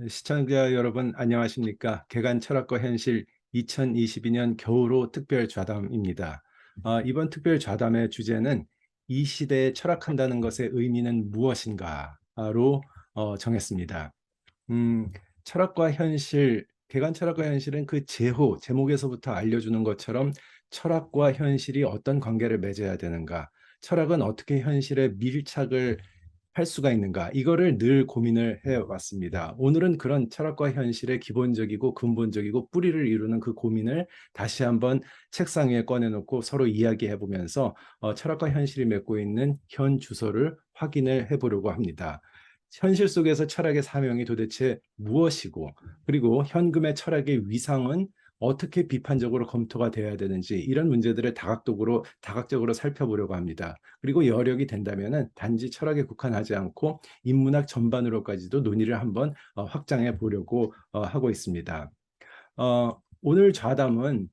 시청자 여러분 안녕하십니까? 개간 철학과 현실 2022년 겨울호 특별 좌담입니다. 이번 특별 좌담의 주제는 이 시대에 철학한다는 것의 의미는 무엇인가로 정했습니다. 음, 철학과 현실, 개간 철학과 현실은 그 제목에서부터 알려주는 것처럼 철학과 현실이 어떤 관계를 맺어야 되는가, 철학은 어떻게 현실에 밀착을 할 수가 있는가, 이거를 늘 고민을 해왔습니다. 오늘은 그런 철학과 현실의 기본적이고 근본적이고 뿌리를 이루는 그 고민을 다시 한번 책상 위에 꺼내놓고 서로 이야기해 보면서 철학과 현실이 맺고 있는 현 주소를 확인을 해보려고 합니다. 현실 속에서 철학의 사명이 도대체 무엇이고, 그리고 현금의 철학의 위상은 어떻게 비판적으로 검토가 되어야 되는지, 이런 문제들을 다각적으로 살펴보려고 합니다. 그리고 여력이 된다면 단지 철학에 국한하지 않고 인문학 전반으로까지도 논의를 한번 확장해 보려고 하고 있습니다. 오늘 좌담은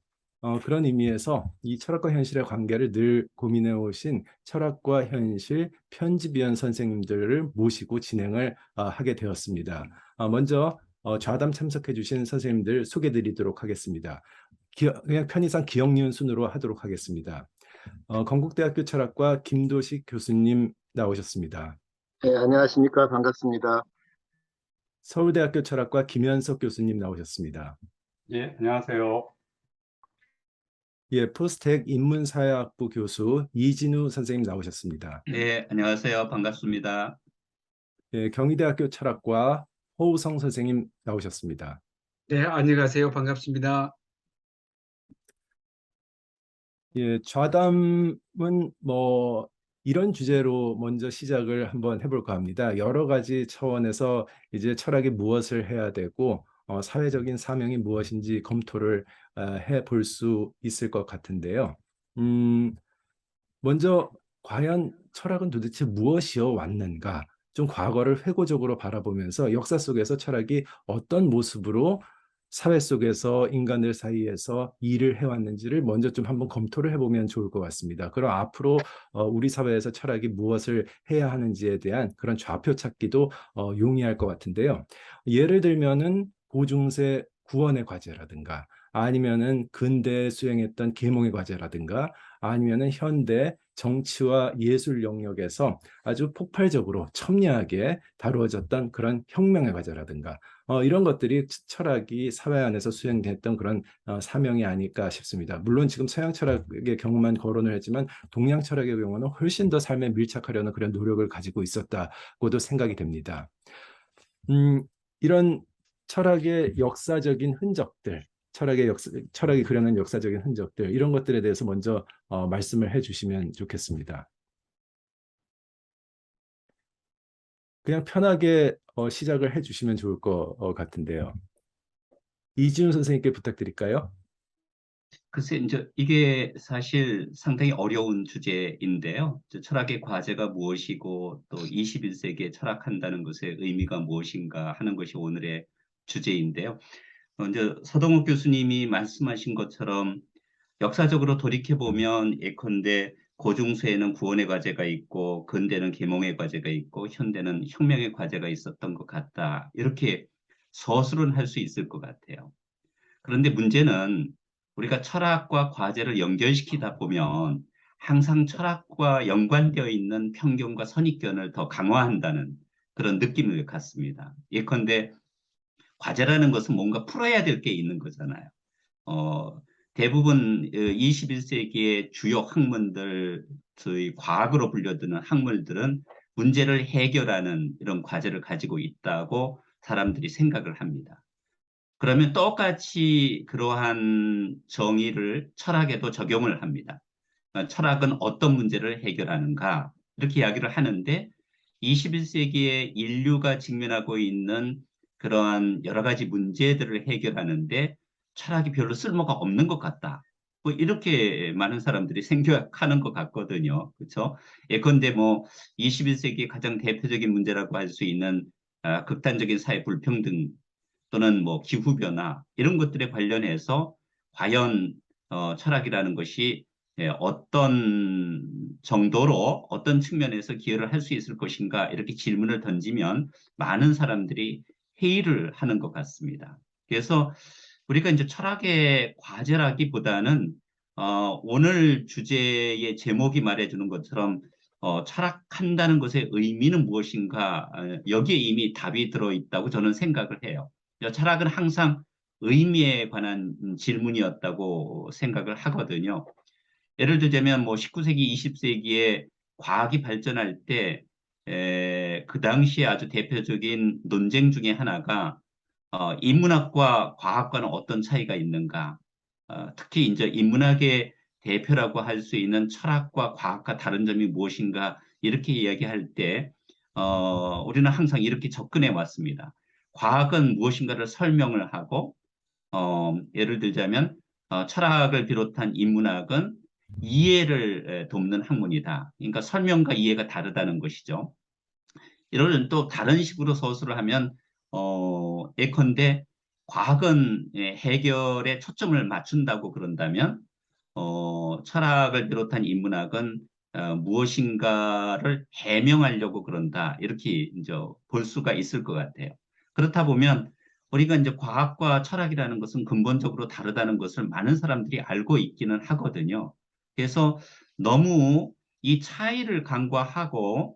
그런 의미에서 이 철학과 현실의 관계를 늘 고민해 오신 철학과 현실 편집위원 선생님들을 모시고 진행을 하게 되었습니다. 먼저 좌담 참석해 주신 선생님들 소개 드리도록 하겠습니다. 그냥 편의상 기억니은 순으로 하도록 하겠습니다. 건국대학교 철학과 김도식 교수님 나오셨습니다. 네, 안녕하십니까. 반갑습니다. 서울대학교 철학과 김현석 교수님 나오셨습니다. 예, 안녕하세요. 예, 포스텍 인문사회학부 교수 이진우 선생님 나오셨습니다. 네, 안녕하세요. 반갑습니다. 예, 경희대학교 철학과 호우성 선생님 나오셨습니다. 네, 안녕하세요. 반갑습니다. 예, 좌담은 이런 주제로 먼저 시작을 한번 해볼까 합니다. 여러 가지 차원에서 이제 철학이 무엇을 해야 되고 사회적인 사명이 무엇인지 검토를 해볼 수 있을 것 같은데요. 먼저 과연 철학은 도대체 무엇이어 왔는가? 좀 과거를 회고적으로 바라보면서 역사 속에서 철학이 어떤 모습으로 사회 속에서 인간들 사이에서 일을 해왔는지를 먼저 좀 한번 검토를 해보면 좋을 것 같습니다. 그럼 앞으로 우리 사회에서 철학이 무엇을 해야 하는지에 대한 그런 좌표 찾기도 용이할 것 같은데요. 예를 들면은 고중세 구원의 과제라든가, 아니면은 근대에 수행했던 계몽의 과제라든가, 아니면은 현대 정치와 예술 영역에서 아주 폭발적으로 첨예하게 다루어졌던 그런 혁명의 과제라든가, 이런 것들이 철학이 사회 안에서 수행됐던 그런 사명이 아닐까 싶습니다. 물론 지금 서양 철학의 경우만 거론을 했지만 동양 철학의 경우는 훨씬 더 삶에 밀착하려는 그런 노력을 가지고 있었다고도 생각이 됩니다. 이런 철학의 역사적인 흔적들, 철학이 그려낸 역사적인 흔적들, 이런 것들에 대해서 먼저 말씀을 해주시면 좋겠습니다. 그냥 편하게 시작을 해주시면 좋을 것 같은데요. 이지훈 선생님께 부탁드릴까요? 글쎄, 이제 이게 사실 상당히 어려운 주제인데요. 철학의 과제가 무엇이고 또 21세기에 철학한다는 것의 의미가 무엇인가 하는 것이 오늘의 주제인데요. 이제 서동욱 교수님이 말씀하신 것처럼 역사적으로 돌이켜보면 예컨대 고중세에는 구원의 과제가 있고 근대는 계몽의 과제가 있고 현대는 혁명의 과제가 있었던 것 같다. 이렇게 서술은 할 수 있을 것 같아요. 그런데 문제는 우리가 철학과 과제를 연결시키다 보면 항상 철학과 연관되어 있는 편견과 선입견을 더 강화한다는 그런 느낌을 갖습니다. 예컨대 과제라는 것은 뭔가 풀어야 될 게 있는 거잖아요. 대부분 21세기의 주요 학문들, 저희 과학으로 불려드는 학문들은 문제를 해결하는 이런 과제를 가지고 있다고 사람들이 생각을 합니다. 그러면 똑같이 그러한 정의를 철학에도 적용을 합니다. 철학은 어떤 문제를 해결하는가 이렇게 이야기를 하는데 21세기에 인류가 직면하고 있는 그러한 여러 가지 문제들을 해결하는데 철학이 별로 쓸모가 없는 것 같다. 뭐 이렇게 많은 사람들이 생각하는 것 같거든요. 그렇죠? 예컨대 뭐 21세기 가장 대표적인 문제라고 할 수 있는 극단적인 사회 불평등 또는 뭐 기후변화 이런 것들에 관련해서 과연 철학이라는 것이 어떤 정도로 어떤 측면에서 기여를 할 수 있을 것인가 이렇게 질문을 던지면 많은 사람들이 회의를 하는 것 같습니다. 그래서 우리가 이제 철학의 과제라기보다는 오늘 주제의 제목이 말해주는 것처럼 철학한다는 것의 의미는 무엇인가 여기에 이미 답이 들어있다고 저는 생각을 해요. 철학은 항상 의미에 관한 질문이었다고 생각을 하거든요. 예를 들자면 뭐 19세기, 20세기에 과학이 발전할 때 그 당시에 아주 대표적인 논쟁 중에 하나가 인문학과 과학과는 어떤 차이가 있는가? 특히 이제 인문학의 대표라고 할 수 있는 철학과 과학과 다른 점이 무엇인가? 이렇게 이야기할 때 우리는 항상 이렇게 접근해 왔습니다. 과학은 무엇인가를 설명을 하고 예를 들자면 철학을 비롯한 인문학은 이해를 돕는 학문이다. 그러니까 설명과 이해가 다르다는 것이죠. 이런 또 다른 식으로 서술을 하면 예컨대 과학은 해결에 초점을 맞춘다고 그런다면 철학을 비롯한 인문학은 무엇인가를 해명하려고 그런다. 이렇게 이제 볼 수가 있을 것 같아요. 그렇다 보면 우리가 이제 과학과 철학이라는 것은 근본적으로 다르다는 것을 많은 사람들이 알고 있기는 하거든요. 그래서 너무 이 차이를 간과하고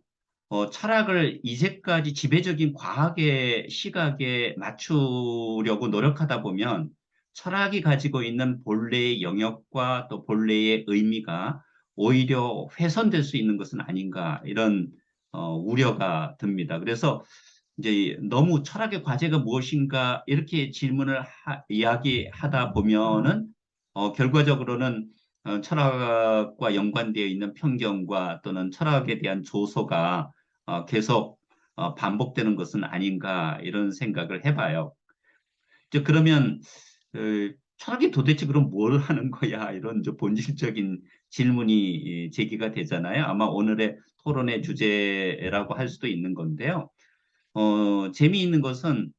철학을 이제까지 지배적인 과학의 시각에 맞추려고 노력하다 보면 철학이 가지고 있는 본래의 영역과 또 본래의 의미가 오히려 훼손될 수 있는 것은 아닌가 이런 우려가 듭니다. 그래서 이제 너무 철학의 과제가 무엇인가 이렇게 질문을 이야기하다 보면은 결과적으로는 철학과 연관되어 있는 편견과 또는 철학에 대한 조소가 계속 반복되는 것은 아닌가 이런 생각을 해봐요. 이제 그러면 철학이 도대체 그럼 뭘 하는 거야? 이런 이제 본질적인 질문이 제기가 되잖아요. 아마 오늘의 토론의 주제라고 할 수도 있는 건데요. 재미있는 것은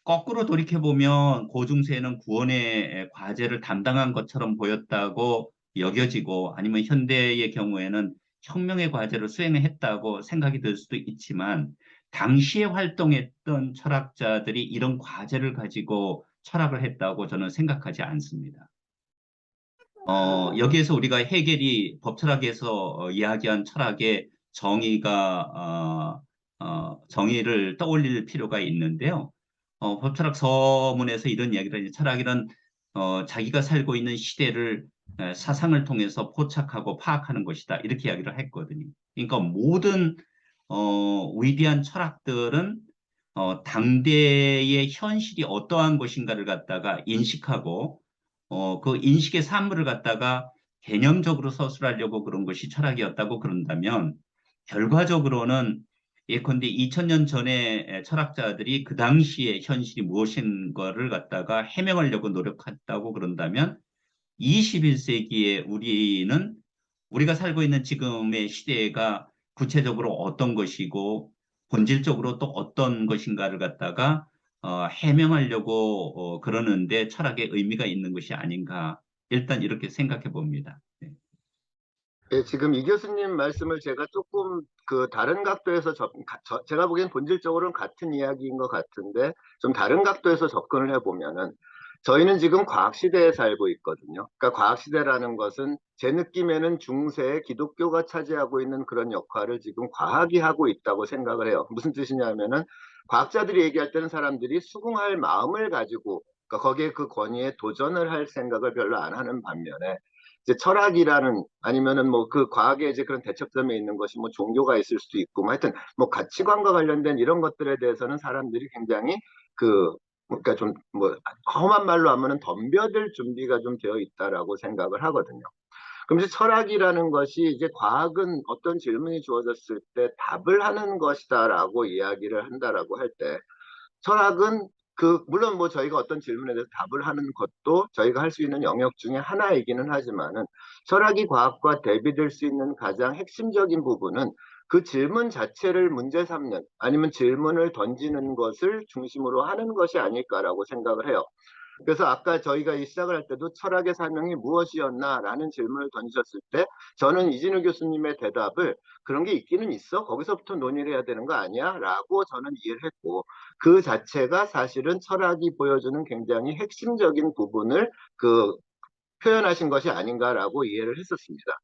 거꾸로 돌이켜보면 고중세는 구원의 과제를 담당한 것처럼 보였다고 여겨지고 아니면 현대의 경우에는 혁명의 과제를 수행했다고 생각이 들 수도 있지만 당시에 활동했던 철학자들이 이런 과제를 가지고 철학을 했다고 저는 생각하지 않습니다. 여기에서 우리가 해겔이 법철학에서 이야기한 철학의 정의를 떠올릴 필요가 있는데요. 법철학 서문에서 이런 이야기를 하죠. 철학이란 자기가 살고 있는 시대를 사상을 통해서 포착하고 파악하는 것이다. 이렇게 이야기를 했거든요. 그러니까 모든 위대한 철학들은 당대의 현실이 어떠한 것인가를 갖다가 인식하고 그 인식의 산물을 갖다가 개념적으로 서술하려고 그런 것이 철학이었다고 그런다면 결과적으로는 예컨대 2000년 전에 철학자들이 그 당시의 현실이 무엇인가를 갖다가 해명하려고 노력했다고 그런다면 21세기에 우리가 살고 있는 지금의 시대가 구체적으로 어떤 것이고 본질적으로 또 어떤 것인가를 갖다가 해명하려고 그러는데 철학의 의미가 있는 것이 아닌가 일단 이렇게 생각해 봅니다. 네. 예, 지금 이 교수님 말씀을 제가 조금 그 다른 각도에서 제가 보기엔 본질적으로는 같은 이야기인 것 같은데 좀 다른 각도에서 접근을 해보면은 저희는 지금 과학시대에 살고 있거든요. 그러니까 과학시대라는 것은 제 느낌에는 중세에 기독교가 차지하고 있는 그런 역할을 지금 과학이 하고 있다고 생각을 해요. 무슨 뜻이냐면은 과학자들이 얘기할 때는 사람들이 수긍할 마음을 가지고 그러니까 거기에 그 권위에 도전을 할 생각을 별로 안 하는 반면에 이제 철학이라는 아니면은 뭐 그 과학의 이제 그런 대척점에 있는 것이 뭐 종교가 있을 수도 있고 뭐 하여튼 뭐 가치관과 관련된 이런 것들에 대해서는 사람들이 굉장히 그러니까 좀 뭐 험한 말로 하면은 덤벼들 준비가 좀 되어 있다라고 생각을 하거든요. 그럼 이제 철학이라는 것이 이제 과학은 어떤 질문이 주어졌을 때 답을 하는 것이다라고 이야기를 한다라고 할 때 철학은 물론 뭐 저희가 어떤 질문에 대해서 답을 하는 것도 저희가 할 수 있는 영역 중에 하나이기는 하지만은 철학이 과학과 대비될 수 있는 가장 핵심적인 부분은 그 질문 자체를 문제 삼는 아니면 질문을 던지는 것을 중심으로 하는 것이 아닐까라고 생각을 해요. 그래서 아까 저희가 이 시작을 할 때도 철학의 사명이 무엇이었나라는 질문을 던지셨을 때 저는 이진우 교수님의 대답을 그런 게 있기는 있어? 거기서부터 논의를 해야 되는 거 아니야? 라고 저는 이해를 했고 그 자체가 사실은 철학이 보여주는 굉장히 핵심적인 부분을 표현하신 것이 아닌가라고 이해를 했었습니다.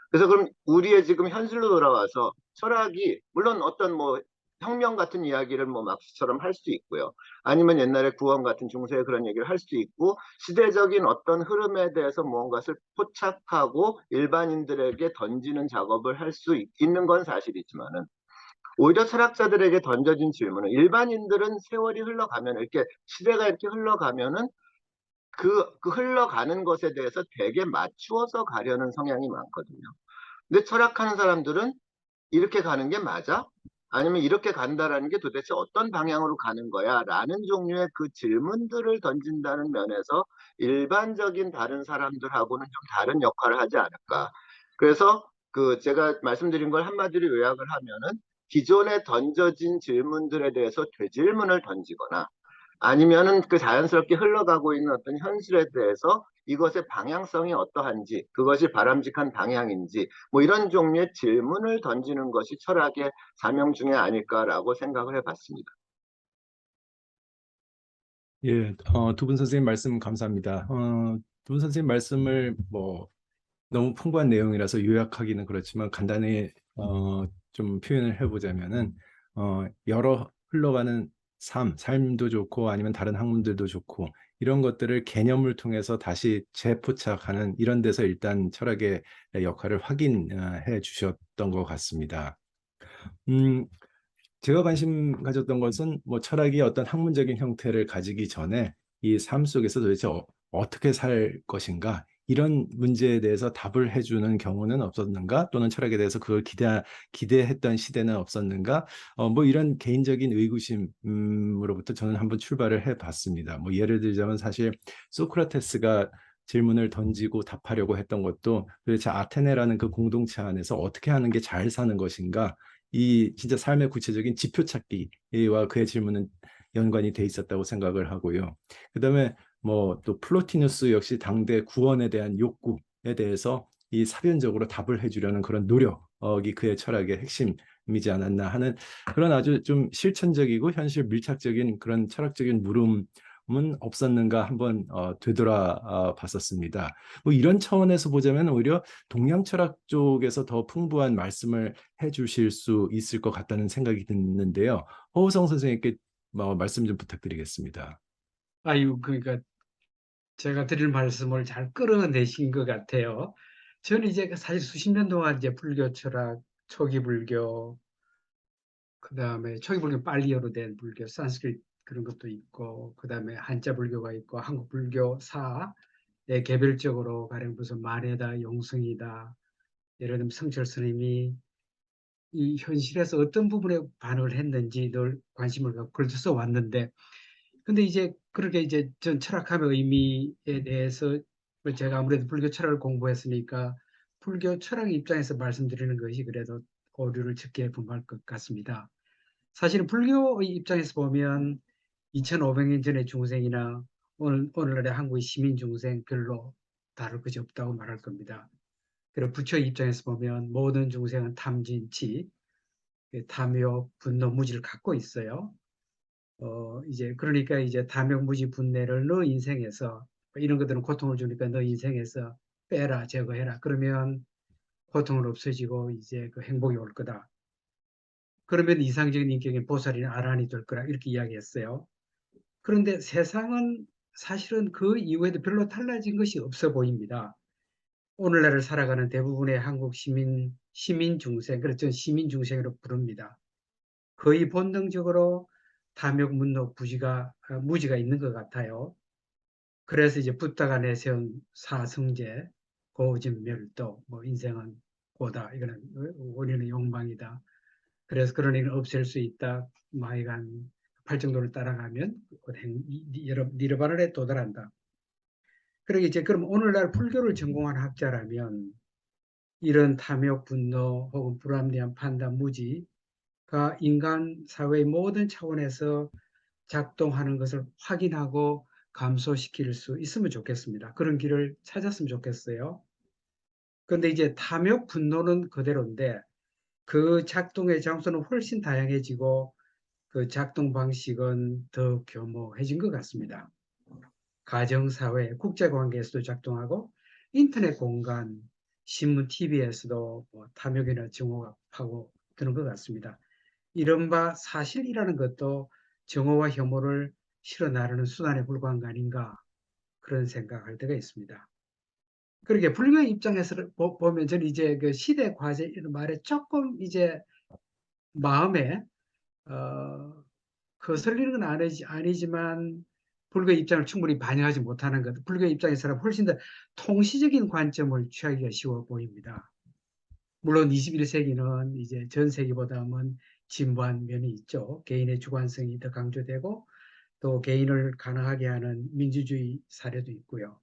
그래서 그럼 우리의 지금 현실로 돌아와서 철학이 물론 어떤 뭐 혁명 같은 이야기를 뭐 막스처럼 할 수 있고요. 아니면 옛날에 구원 같은 중세의 그런 얘기를 할 수 있고 시대적인 어떤 흐름에 대해서 무언가를 포착하고 일반인들에게 던지는 작업을 할 수 있는 건 사실이지만은 오히려 철학자들에게 던져진 질문은 일반인들은 세월이 흘러가면 이렇게 시대가 이렇게 흘러가면은 그 흘러가는 것에 대해서 되게 맞추어서 가려는 성향이 많거든요. 근데 철학하는 사람들은 이렇게 가는 게 맞아? 아니면 이렇게 간다라는 게 도대체 어떤 방향으로 가는 거야? 라는 종류의 그 질문들을 던진다는 면에서 일반적인 다른 사람들하고는 좀 다른 역할을 하지 않을까. 그래서 제가 말씀드린 걸 한마디로 요약을 하면은 기존에 던져진 질문들에 대해서 되질문을 던지거나 아니면은 그 자연스럽게 흘러가고 있는 어떤 현실에 대해서 이것의 방향성이 어떠한지, 그것이 바람직한 방향인지, 뭐 이런 종류의 질문을 던지는 것이 철학의 사명 중에 아닐까라고 생각을 해봤습니다. 예, 두 분 선생님 말씀 감사합니다. 두 분 선생님 말씀을 뭐 너무 풍부한 내용이라서 요약하기는 그렇지만 간단히 좀 표현을 해보자면은 여러 흘러가는 삶도 좋고 아니면 다른 학문들도 좋고 이런 것들을 개념을 통해서 다시 재포착하는 이런 데서 일단 철학의 역할을 확인해 주셨던 것 같습니다. 음, 제가 관심 가졌던 것은 뭐 철학이 어떤 학문적인 형태를 가지기 전에 이 삶 속에서 도대체 어떻게 살 것인가 이런 문제에 대해서 답을 해주는 경우는 없었는가 또는 철학에 대해서 그걸 기대했던 시대는 없었는가 뭐 이런 개인적인 의구심으로부터 저는 한번 출발을 해봤습니다. 뭐 예를 들자면 사실 소크라테스가 질문을 던지고 답하려고 했던 것도 도대체 아테네라는 그 공동체 안에서 어떻게 하는 게 잘 사는 것인가 이 진짜 삶의 구체적인 지표 찾기와 그의 질문은 연관이 돼 있었다고 생각을 하고요. 그다음에 뭐 또 플로티누스 역시 당대 구원에 대한 욕구에 대해서 이 사변적으로 답을 해주려는 그런 노력이 그의 철학의 핵심이지 않았나 하는 그런 아주 좀 실천적이고 현실 밀착적인 그런 철학적인 물음은 없었는가 한번 되돌아 봤었습니다. 뭐 이런 차원에서 보자면 오히려 동양 철학 쪽에서 더 풍부한 말씀을 해주실 수 있을 것 같다는 생각이 드는데요. 허우성 선생님께 말씀 좀 부탁드리겠습니다. 아유, 그러니까 제가 드릴 말씀을 잘 끌어내신 것 같아요. 저는 이제 사실 수십 년 동안 이제 불교 철학, 초기 불교, 그다음에 초기 불교 빨리어로 된 불교, 산스크리트 그런 것도 있고, 그다음에 한자 불교가 있고, 한국 불교사의 개별적으로 가령 무슨 만해다, 용성이다, 예를 들면 성철 스님이 이 현실에서 어떤 부분에 반응을 했는지 늘 관심을 갖고 글도 써왔는데, 근데 이제 그렇게 이제 전 철학함의 의미에 대해서 제가 아무래도 불교 철학을 공부했으니까 불교 철학 입장에서 말씀드리는 것이 그래도 오류를 적게 범할 것 같습니다. 사실은 불교의 입장에서 보면 2500년 전의 중생이나 오늘날의 한국의 시민 중생 별로 다를 것이 없다고 말할 겁니다. 그리고 부처의 입장에서 보면 모든 중생은 탐진치, 탐욕, 분노, 무지를 갖고 있어요. 이제 그러니까 이제 탐욕, 무지, 분내를 너 인생에서 이런 것들은 고통을 주니까 너 인생에서 빼라, 제거해라. 그러면 고통은 없어지고 이제 그 행복이 올 거다. 그러면 이상적인 인격의 보살이나 아란이 될 거라 이렇게 이야기했어요. 그런데 세상은 사실은 그 이후에도 별로 달라진 것이 없어 보입니다. 오늘날을 살아가는 대부분의 한국 시민 중생, 그렇죠. 시민 중생으로 부릅니다. 거의 본능적으로 탐욕, 분노, 무지가 있는 것 같아요. 그래서 이제 붓다가 내세운 사성제, 고진멸도, 뭐 인생은 고다, 이거는 우리는 욕망이다. 그래서 그런 일은 없앨 수 있다. 마이간 팔정도를 따라가면 니르바나에 도달한다. 그러게 이제 그럼 오늘날 불교를 전공한 학자라면 이런 탐욕, 분노 혹은 불합리한 판단, 무지가 인간 사회의 모든 차원에서 작동하는 것을 확인하고 감소시킬 수 있으면 좋겠습니다. 그런 길을 찾았으면 좋겠어요. 그런데 이제 탐욕, 분노는 그대로인데 그 작동의 장소는 훨씬 다양해지고 그 작동 방식은 더 교모해진 것 같습니다. 가정, 사회, 국제관계에서도 작동하고 인터넷 공간, 신문, TV에서도 뭐 탐욕이나 증오가 파고드는 것 같습니다. 이른바 사실이라는 것도 증오와 혐오를 실어 나르는 수단에 불과한 거 아닌가 그런 생각할 때가 있습니다. 그렇게 불교의 입장에서 보면 저는 이제 그 시대 과제 이런 말에 조금 이제 마음에 거슬리는 건 아니지만 불교의 입장을 충분히 반영하지 못하는 것. 불교의 입장에서는 훨씬 더 통시적인 관점을 취하기가 쉬워 보입니다. 물론 21세기는 이제 전 세기보다는 진보한 면이 있죠. 개인의 주관성이 더 강조되고 또 개인을 가능하게 하는 민주주의 사례도 있고요.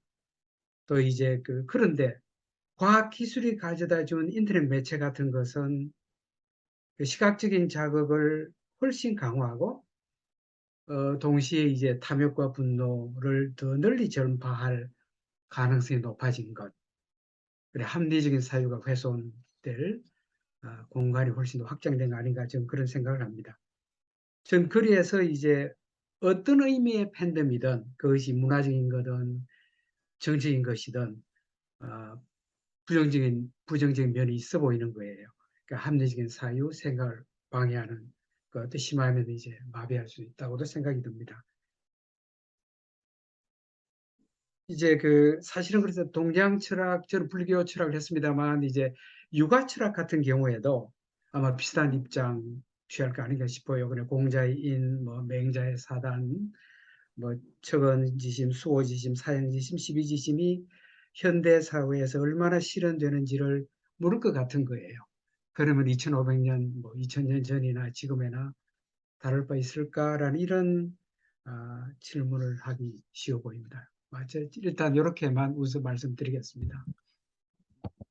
또 이제 그런데 과학 기술이 가져다 준 인터넷 매체 같은 것은 그 시각적인 자극을 훨씬 강화하고 동시에 이제 탐욕과 분노를 더 널리 전파할 가능성이 높아진 것. 그래 합리적인 사유가 훼손될 공간이 훨씬 더 확장된 거 아닌가 저는 그런 생각을 합니다. 전 그래서 이제 어떤 의미의 팬덤이든 그것이 문화적인 거든 정치적인 것이든 부정적인 면이 있어 보이는 거예요. 그러니까 합리적인 사유, 생각을 방해하는 것도 심하면 이제 마비할 수 있다고도 생각이 듭니다. 이제 사실은 그래서 동양 철학, 저는 불교 철학을 했습니다만 이제 유가 철학 같은 경우에도 아마 비슷한 입장 취할 거 아닌가 싶어요. 그래 공자의 인, 뭐 맹자의 사단, 뭐 척언지심, 수호지심, 사형지심, 십이지심이 현대 사회에서 얼마나 실현되는지를 물을 것 같은 거예요. 그러면 2500년, 뭐 2000년 전이나 지금이나 다를 바 있을까라는 이런 질문을 하기 쉬워 보입니다. 일단 이렇게만 우선 말씀드리겠습니다.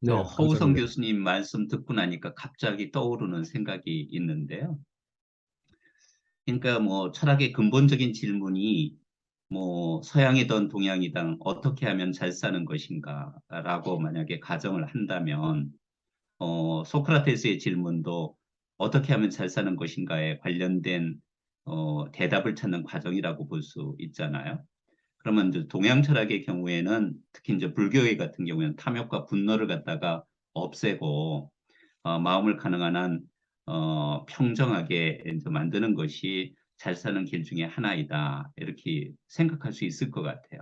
네, 허우성 감사합니다. 교수님 말씀 듣고 나니까 갑자기 떠오르는 생각이 있는데요. 그러니까 뭐 철학의 근본적인 질문이 뭐 서양이든 동양이든 어떻게 하면 잘 사는 것인가라고 만약에 가정을 한다면 소크라테스의 질문도 어떻게 하면 잘 사는 것인가에 관련된 대답을 찾는 과정이라고 볼 수 있잖아요. 그러면 이제 동양 철학의 경우에는 특히 이제 불교의 같은 경우에는 탐욕과 분노를 갖다가 없애고 마음을 가능한 한 평정하게 이제 만드는 것이 잘 사는 길 중에 하나이다. 이렇게 생각할 수 있을 것 같아요.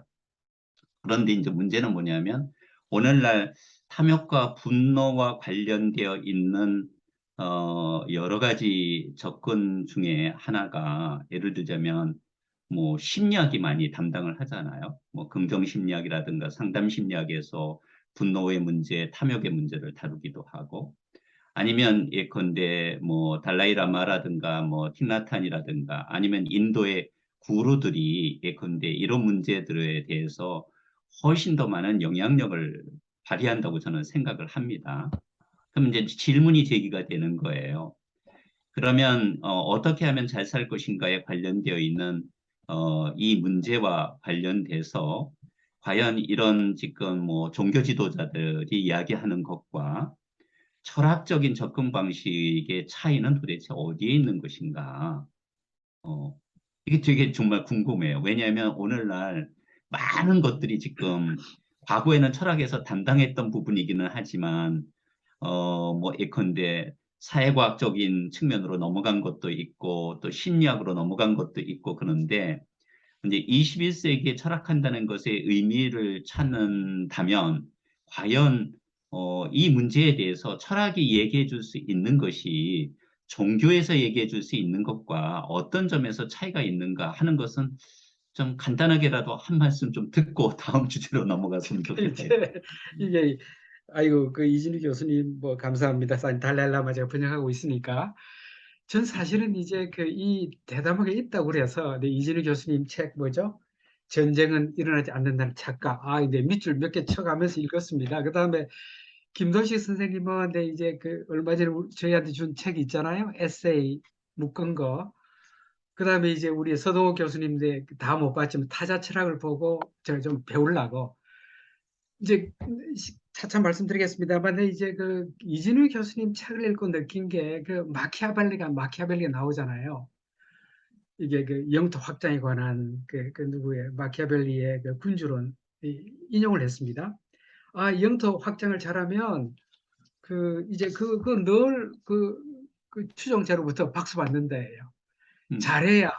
그런데 이제 문제는 뭐냐면 오늘날 탐욕과 분노와 관련되어 있는 여러 가지 접근 중에 하나가 예를 들자면 뭐 심리학이 많이 담당을 하잖아요. 뭐 긍정 심리학이라든가 상담 심리학에서 분노의 문제, 탐욕의 문제를 다루기도 하고 아니면 예컨대 뭐 달라이라마라든가 뭐 틱나탄이라든가 아니면 인도의 구루들이 예컨대 이런 문제들에 대해서 훨씬 더 많은 영향력을 발휘한다고 저는 생각을 합니다. 그럼 이제 질문이 제기가 되는 거예요. 그러면 어떻게 하면 잘 살 것인가에 관련되어 있는 이 문제와 관련돼서 과연 이런 지금 뭐 종교 지도자들이 이야기하는 것과 철학적인 접근 방식의 차이는 도대체 어디에 있는 것인가? 어, 이게 되게 정말 궁금해요. 왜냐하면 오늘날 많은 것들이 지금 과거에는 철학에서 담당했던 부분이기는 하지만 뭐 예컨대 사회과학적인 측면으로 넘어간 것도 있고 또 심리학으로 넘어간 것도 있고 그런데 이제 21세기에 철학한다는 것의 의미를 찾는다면 과연 이 문제에 대해서 철학이 얘기해 줄 수 있는 것이 종교에서 얘기해 줄 수 있는 것과 어떤 점에서 차이가 있는가 하는 것은 좀 간단하게라도 한 말씀 좀 듣고 다음 주제로 넘어갔으면 좋겠어요. 이게 아이고 이진희 교수님 뭐 감사합니다. 달랄라마 제가 번역하고 있으니까 전 사실은 이제 이 대담하게 있다고 그래서 이진희 교수님 책 뭐죠? 전쟁은 일어나지 않는다는 착각. 이제 밑줄 몇 개 쳐가면서 읽었습니다. 그 다음에 김도식 선생님은 이제 얼마 전에 저희한테 준 책 있잖아요. 에세이 묶은 거. 그다음에 이제 우리 서동욱 교수님들 다 못 봤지만 타자 철학을 보고 제가 좀 배우려고 이제 차차 말씀드리겠습니다만 이제 그 이진우 교수님 책을 읽고 느낀 게 그 마키아벨리가 나오잖아요. 이게 그 영토 확장에 관한 그 누구의 마키아벨리의 그 군주론 인용을 했습니다. 아, 영토 확장을 잘하면 그 이제 그 추종자로부터 박수 받는다예요. 잘해야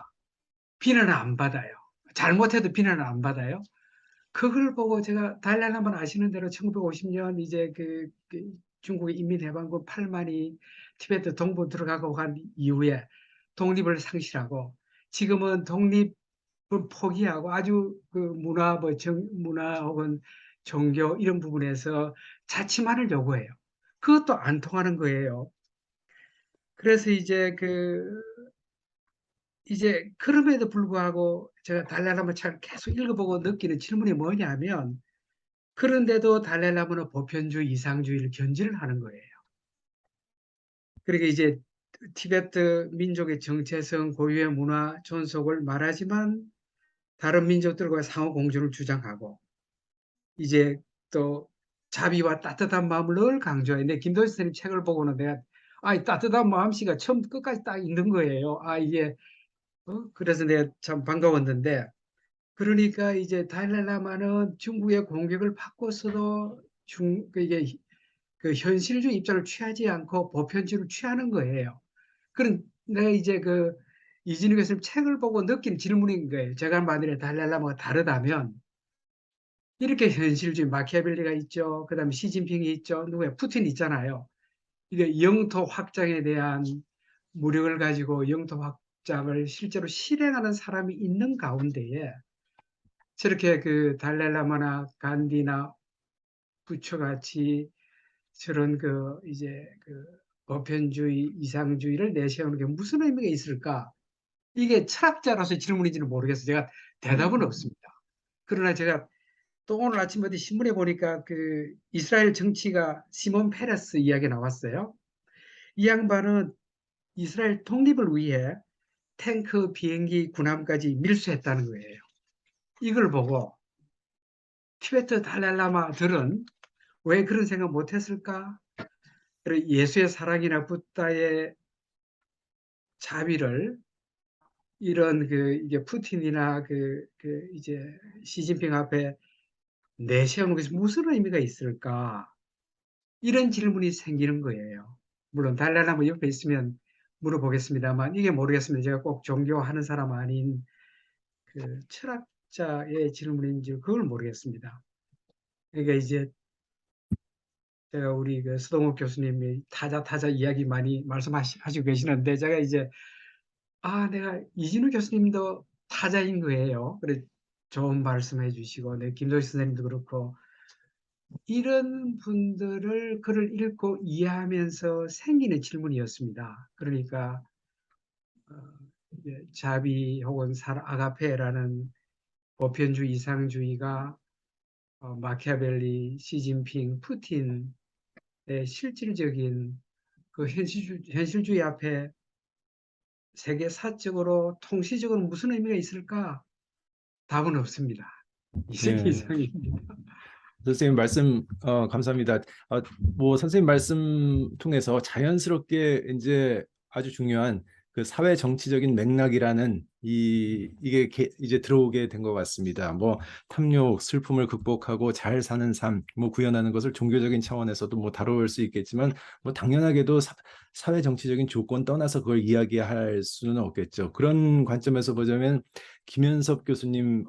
비난을 안 받아요. 잘못해도 비난을 안 받아요. 그걸 보고 제가 달랄라만 아시는 대로 1950년 이제 그 중국의 인민해방군 8만이 티베트 동부 들어가고 간 이후에 독립을 상실하고 지금은 독립을 포기하고 아주 그 문화 혹은 종교 이런 부분에서 자치만을 요구해요. 그것도 안 통하는 거예요. 그래서 이제 그럼에도 불구하고 제가 달랄라마 책을 계속 읽어보고 느끼는 질문이 뭐냐면 그런데도 달랄라마는 보편주의, 이상주의를 견지를 하는 거예요. 그러니까 이제 티베트 민족의 정체성, 고유의 문화, 존속을 말하지만 다른 민족들과 상호 공존을 주장하고 이제 또 자비와 따뜻한 마음을 늘 강조해. 내 김도희 선생님 책을 보고는 내가 따뜻한 마음씨가 처음 끝까지 딱 있는 거예요. 이게 그래서 내가 참 반가웠는데 그러니까 이제 달랄라마는 중국의 공격을 받고서도 이게 그 현실주의 입장을 취하지 않고 보편주의를 취하는 거예요. 그런 내가 이제 그 이진우 교수님 책을 보고 느낀 질문인 거예요. 제가 만일에 달랄라마가 다르다면 이렇게 현실주의 마키아벨리가 있죠. 그다음에 시진핑이 있죠. 누구야? 푸틴 있잖아요. 이게 영토 확장에 대한 무력을 가지고 영토 확장을 실제로 실행하는 사람이 있는 가운데에 저렇게 그 달랄라마나 간디나 부처같이 저런 그 이제 그 보편주의, 이상주의를 내세우는 게 무슨 의미가 있을까? 이게 철학자로서 질문인지는 모르겠어요. 제가 대답은 없습니다. 그러나 제가 또 오늘 아침 어디 신문에 보니까 그 이스라엘 정치가 시몬 페레스 이야기 나왔어요. 이 양반은 이스라엘 독립을 위해 탱크, 비행기, 군함까지 밀수했다는 거예요. 이걸 보고 티베트 달랄라마들은 왜 그런 생각 못했을까? 예수의 사랑이나 붓다의 자비를 이런 이게 푸틴이나 이제 시진핑 앞에 내세우는 것이 무슨 의미가 있을까? 이런 질문이 생기는 거예요. 물론 달랄라마 옆에 있으면 물어보겠습니다만 이게 모르겠습니다. 제가 꼭 종교하는 사람 아닌 그 철학자의 질문인지 그걸 모르겠습니다. 그러니까 이제 제가 우리 그 서동욱 교수님이 타자 이야기 많이 말씀하시고 계시는데 제가 이제 내가 이진우 교수님도 타자인 거예요. 그래 좋은 말씀해 주시고 김도희 선생님도 그렇고 이런 분들을 글을 읽고 이해하면서 생기는 질문이었습니다. 그러니까 자비 혹은 아가페라는 보편주의, 이상주의가 마키아벨리, 시진핑, 푸틴의 실질적인 그 현실주의 앞에 세계 사적으로 통시적으로 무슨 의미가 있을까? 답은 없습니다. 이상 예. 이상입니다. 선생님 말씀 감사합니다. 뭐 선생님 말씀 통해서 자연스럽게 이제 아주 중요한 그 사회 정치적인 맥락이라는 이게 이제 들어오게 된 것 같습니다. 뭐 탐욕, 슬픔을 극복하고 잘 사는 삶, 뭐 구현하는 것을 종교적인 차원에서도 뭐 다룰 수 있겠지만 뭐 당연하게도 사회 정치적인 조건 떠나서 그걸 이야기할 수는 없겠죠. 그런 관점에서 보자면 김현섭 교수님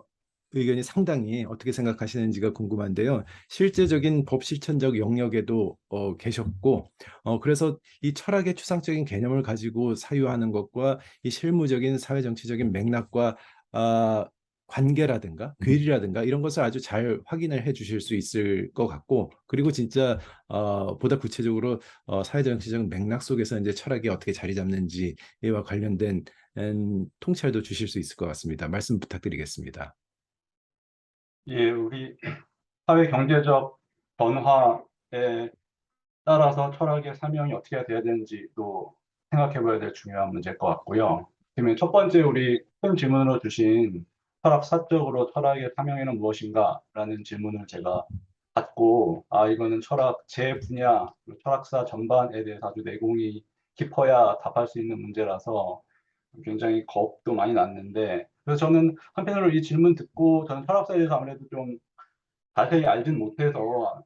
의견이 상당히 어떻게 생각하시는지가 궁금한데요. 실제적인 법 실천적 영역에도 계셨고, 그래서 이 철학의 추상적인 개념을 가지고 사유하는 것과 이 실무적인 사회정치적인 맥락과 관계라든가 괴리라든가 이런 것을 아주 잘 확인을 해 주실 수 있을 것 같고, 그리고 진짜 보다 구체적으로 사회정치적 맥락 속에서 이제 철학이 어떻게 자리 잡는지와 관련된 통찰도 주실 수 있을 것 같습니다. 말씀 부탁드리겠습니다. 예, 우리 사회 경제적 변화에 따라서 철학의 사명이 어떻게 돼야 되는지도 생각해 봐야 될 중요한 문제일 것 같고요. 그러면 첫 번째 우리 큰 질문으로 주신 철학사적으로 철학의 사명에는 무엇인가라는 질문을 제가 받고, 이거는 철학 제 분야, 철학사 전반에 대해서 아주 내공이 깊어야 답할 수 있는 문제라서 굉장히 겁도 많이 났는데, 그래서 저는 한편으로 이 질문 듣고 저는 철학사에 대해서 아무래도 좀 자세히 알진 못해서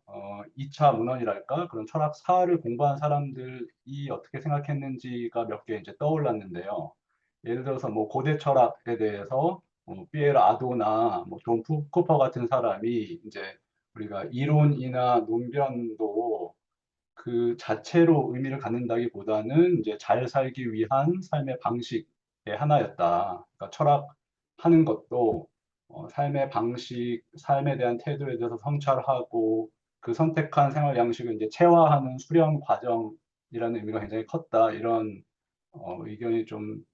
2차 문헌이랄까 그런 철학사를 공부한 사람들이 어떻게 생각했는지가 몇 개 이제 떠올랐는데요. 예를 들어서 뭐 고대 철학에 대해서 피에르 아도나 뭐 존 쿠퍼 같은 사람이 이제 우리가 이론이나 논변도 그 자체로 의미를 갖는다기보다는 이제 잘 살기 위한 삶의 방식의 하나였다. 그러니까 철학하는 것도 삶의 방식, 삶에 대한 태도에 대해서 성찰하고 그 선택한 생활 양식을 이제 체화하는 수련 과정이라는 의미가 굉장히 컸다. 이런 의견이 좀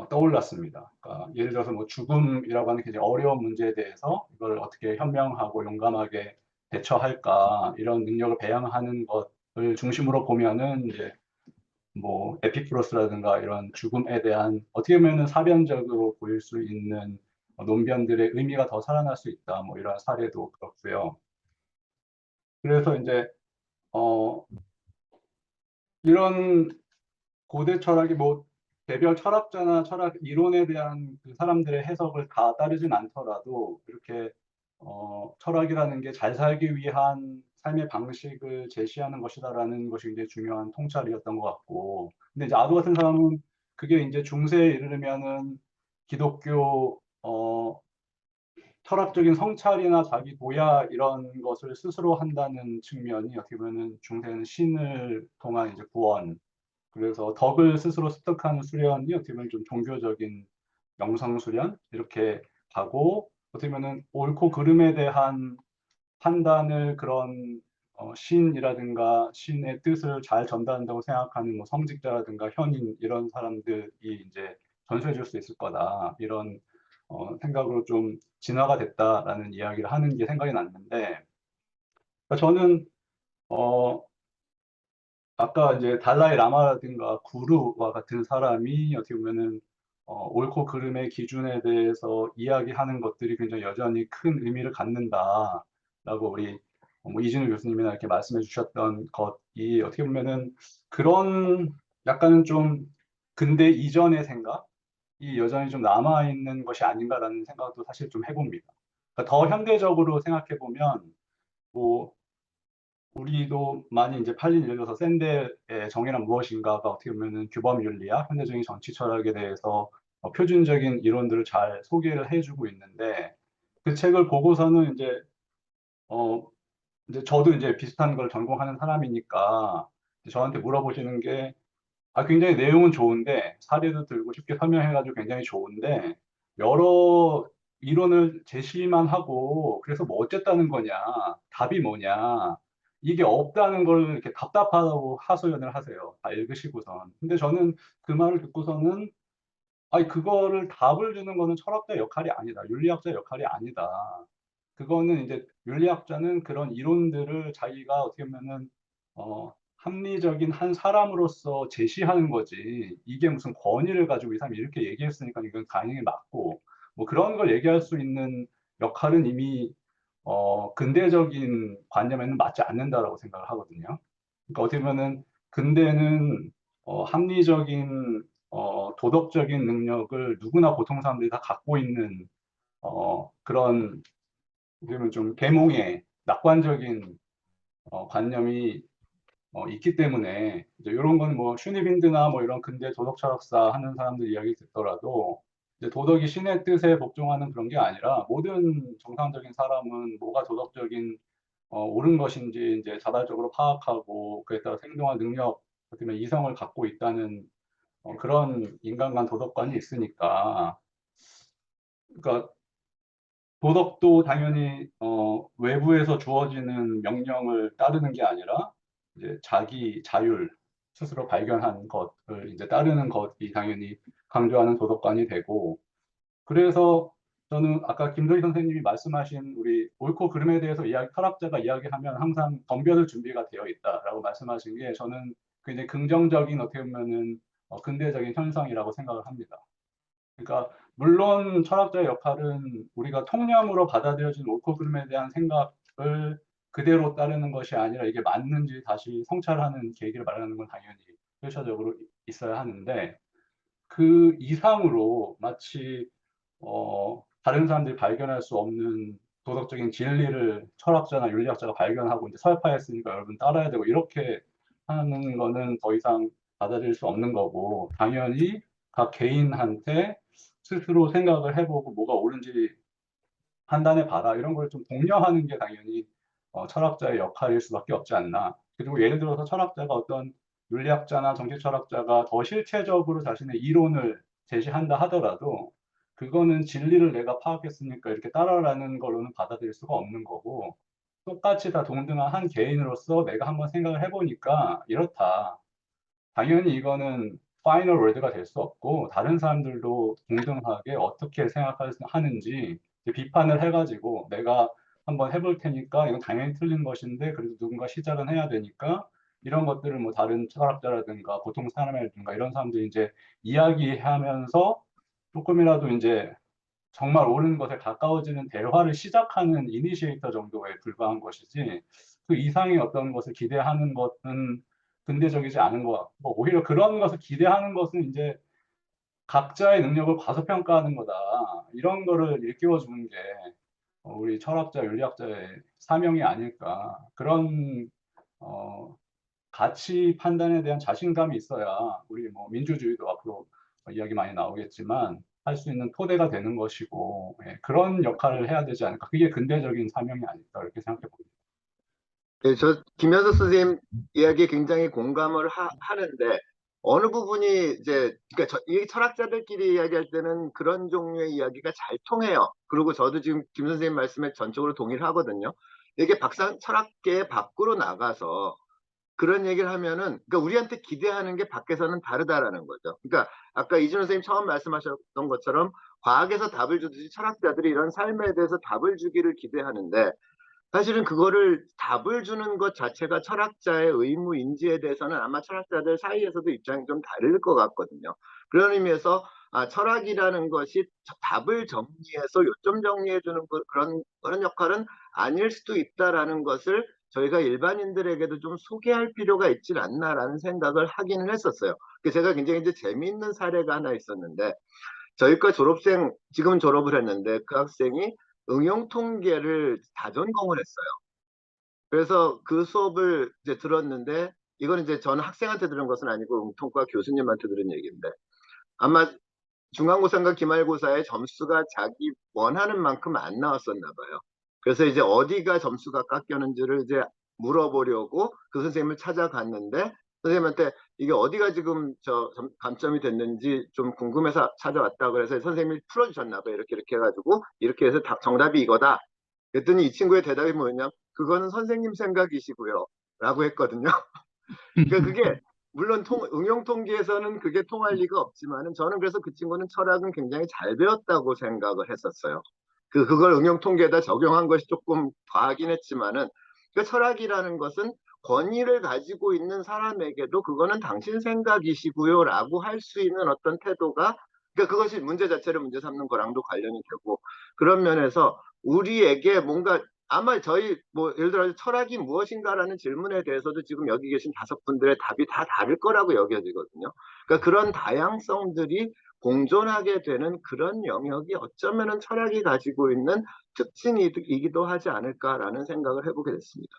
떠올랐습니다. 그러니까 예를 들어서 뭐 죽음이라고 하는 굉장히 어려운 문제에 대해서 이걸 어떻게 현명하고 용감하게 대처할까 이런 능력을 배양하는 것을 중심으로 보면은 이제 뭐 에피쿠로스라든가 이런 죽음에 대한 어떻게 보면은 사변적으로 보일 수 있는 논변들의 의미가 더 살아날 수 있다. 뭐 이런 사례도 그렇고요. 그래서 이제 어 이런 고대 철학이 뭐 개별 철학자나 철학 이론에 대한 그 사람들의 해석을 다 따르진 않더라도 이렇게 철학이라는 게 잘 살기 위한 삶의 방식을 제시하는 것이다라는 것이 굉장히 중요한 통찰이었던 것 같고, 근데 이제 아도 같은 사람은 그게 이제 중세에 이르면은 기독교 철학적인 성찰이나 자기 도야 이런 것을 스스로 한다는 측면이 어떻게 보면은 중세는 신을 통한 이제 구원, 그래서 덕을 스스로 습득하는 수련이 어떻게 보면 좀 종교적인 영성 수련 이렇게 가고, 어떻게 보면은 옳고 그름에 대한 판단을 그런 신이라든가 신의 뜻을 잘 전달한다고 생각하는 뭐 성직자라든가 현인 이런 사람들이 이제 전수해 줄 수 있을 거다 이런 생각으로 좀 진화가 됐다라는 이야기를 하는 게 생각이 났는데, 그러니까 저는 어, 아까 이제 달라이 라마라든가 구루와 같은 사람이 어떻게 보면은 옳고 그름의 기준에 대해서 이야기하는 것들이 굉장히 여전히 큰 의미를 갖는다라고 우리 뭐 이진우 교수님이나 이렇게 말씀해 주셨던 것이 어떻게 보면은 그런 약간은 좀 근대 이전의 생각이 여전히 좀 남아 있는 것이 아닌가라는 생각도 사실 좀 해봅니다. 그러니까 더 현대적으로 생각해 보면 뭐 우리도 많이 이제 팔린 예를 들어서 샌델의 정의란 무엇인가가 어떻게 보면은 규범 윤리학, 현대적인 정치 철학에 대해서 표준적인 이론들을 잘 소개를 해주고 있는데, 그 책을 보고서는 어 이제 저도 이제 비슷한 걸 전공하는 사람이니까 저한테 물어보시는 게 굉장히 내용은 좋은데 사례도 들고 쉽게 설명해가지고 굉장히 좋은데 여러 이론을 제시만 하고 그래서 뭐 어쨌다는 거냐, 답이 뭐냐, 이게 없다는 걸 이렇게 답답하다고 하소연을 하세요. 다 읽으시고선. 근데 저는 그 말을 듣고서는 그거를 답을 주는 거는 철학자 역할이 아니다. 윤리학자 역할이 아니다. 그거는 이제 윤리학자는 그런 이론들을 자기가 어떻게 보면은 합리적인 한 사람으로서 제시하는 거지. 이게 무슨 권위를 가지고 이 사람이 이렇게 얘기했으니까 이건 당연히 맞고 뭐 그런 걸 얘기할 수 있는 역할은 이미 근대적인 관념에는 맞지 않는다라고 생각을 하거든요. 그러니까 어떻게 보면은 근대는 합리적인 도덕적인 능력을 누구나 보통 사람들이 다 갖고 있는 그런 그러면 좀 계몽의 낙관적인 관념이 있기 때문에 이제 이런 건 뭐 슈니빈드나 뭐 이런 근대 도덕 철학사 하는 사람들 이야기 듣더라도 이제 도덕이 신의 뜻에 복종하는 그런 게 아니라 모든 정상적인 사람은 뭐가 도덕적인 옳은 것인지 이제 자발적으로 파악하고 그에 따라 행동할 능력, 어떻게 보면 이성을 갖고 있다는 그런 인간관 도덕관이 있으니까, 그러니까 도덕도 당연히 외부에서 주어지는 명령을 따르는 게 아니라 이제 자기 자율 스스로 발견한 것을 이제 따르는 것이 당연히 강조하는 도덕관이 되고, 그래서 저는 아까 김도희 선생님이 말씀하신 우리 옳고 그름에 대해서 철학자가 이야기하면 항상 덤벼들 준비가 되어 있다라고 말씀하신 게 저는 굉장히 긍정적인 어떻게 보면은 근대적인 현상이라고 생각을 합니다. 그러니까 물론 철학자의 역할은 우리가 통념으로 받아들여진 옳고 그름에 대한 생각을 그대로 따르는 것이 아니라 이게 맞는지 다시 성찰하는 계기를 마련하는 건 당연히 필수적으로 있어야 하는데, 그 이상으로 마치 다른 사람들이 발견할 수 없는 도덕적인 진리를 철학자나 윤리학자가 발견하고 이제 설파했으니까 여러분 따라야 되고 이렇게 하는 거는 더 이상 받아들일 수 없는 거고, 당연히 각 개인한테 스스로 생각을 해보고 뭐가 옳은지 판단해 봐라, 이런 걸 좀 독려하는 게 당연히 철학자의 역할일 수밖에 없지 않나. 그리고 예를 들어서 철학자가 어떤 윤리학자나 정치 철학자가 더 실체적으로 자신의 이론을 제시한다 하더라도 그거는 진리를 내가 파악했으니까 이렇게 따라라는 걸로는 받아들일 수가 없는 거고, 똑같이 다 동등한 한 개인으로서 내가 한번 생각을 해보니까 이렇다. 당연히 이거는 파이널 월드가 될 수 없고 다른 사람들도 동등하게 어떻게 생각하는지 비판을 해가지고 내가 한번 해볼 테니까 이건 당연히 틀린 것인데 그래도 누군가 시작은 해야 되니까 이런 것들을 뭐 다른 철학자라든가 보통 사람이라든가 이런 사람들이 이제 이야기하면서 조금이라도 이제 정말 옳은 것에 가까워지는 대화를 시작하는 이니시에이터 정도에 불과한 것이지, 그 이상의 어떤 것을 기대하는 것은 근대적이지 않은 것 같고, 오히려 그런 것을 기대하는 것은 이제 각자의 능력을 과소평가하는 거다. 이런 거를 일깨워 주는 게 우리 철학자, 윤리학자의 사명이 아닐까. 그런 어, 가치 판단에 대한 자신감이 있어야 우리 뭐 민주주의도 앞으로 이야기 많이 나오겠지만 할 수 있는 토대가 되는 것이고, 예, 그런 역할을 해야 되지 않을까. 그게 근대적인 사명이 아닐까 이렇게 생각해 봅니다. 예, 저 김현석 선생님 이야기에 굉장히 공감을 하는데 어느 부분이 이제 그러니까 이 철학자들끼리 이야기할 때는 그런 종류의 이야기가 잘 통해요. 그리고 저도 지금 김 선생님 말씀에 전적으로 동의를 하거든요. 이게 박상 철학계 밖으로 나가서 그런 얘기를 하면은 그러니까 우리한테 기대하는 게 밖에서는 다르다라는 거죠. 그러니까 아까 이준호 선생님 처음 말씀하셨던 것처럼 과학에서 답을 주듯이 철학자들이 이런 삶에 대해서 답을 주기를 기대하는데 사실은 그거를 답을 주는 것 자체가 철학자의 의무인지에 대해서는 아마 철학자들 사이에서도 입장이 좀 다를 것 같거든요. 그런 의미에서 철학이라는 것이 답을 정리해서 요점 정리해 주는 그런 역할은 아닐 수도 있다라는 것을 저희가 일반인들에게도 좀 소개할 필요가 있지 않나라는 생각을 하기는 했었어요. 제가 굉장히 이제 재미있는 사례가 하나 있었는데 저희과 졸업생, 지금은 졸업을 했는데 그 학생이 응용 통계를 다전공을 했어요. 그래서 그 수업을 이제 들었는데 이건 이제 저는 학생한테 들은 것은 아니고 응통과 교수님한테 들은 얘기인데 아마 중간고사인가 기말고사의 점수가 자기 원하는 만큼 안 나왔었나 봐요. 그래서 이제 어디가 점수가 깎였는지를 이제 물어보려고 그 선생님을 찾아갔는데 선생님한테 이게 어디가 지금 감점이 됐는지 좀 궁금해서 찾아왔다 그래서 선생님이 풀어주셨나 봐요. 이렇게 해가지고 이렇게 해서 정답이 이거다. 그랬더니 이 친구의 대답이 뭐였냐? 그거는 선생님 생각이시고요. 라고 했거든요. 그러니까 그게 물론 응용 통계에서는 그게 통할 리가 없지만은 저는 그래서 그 친구는 철학은 굉장히 잘 배웠다고 생각을 했었어요. 그걸 응용 통계에다 적용한 것이 조금 과하긴 했지만은 그 철학이라는 것은 권위를 가지고 있는 사람에게도 그거는 당신 생각이시고요라고 할 수 있는 어떤 태도가 그러니까 그것이 문제 자체를 문제 삼는 거랑도 관련이 되고 그런 면에서 우리에게 뭔가 아마 저희 뭐 예를 들어 철학이 무엇인가라는 질문에 대해서도 지금 여기 계신 5분들의 답이 다 다를 거라고 여겨지거든요. 그러니까 그런 다양성들이 공존하게 되는 그런 영역이 어쩌면은 철학이 가지고 있는 특징이기도 하지 않을까라는 생각을 해보게 됐습니다.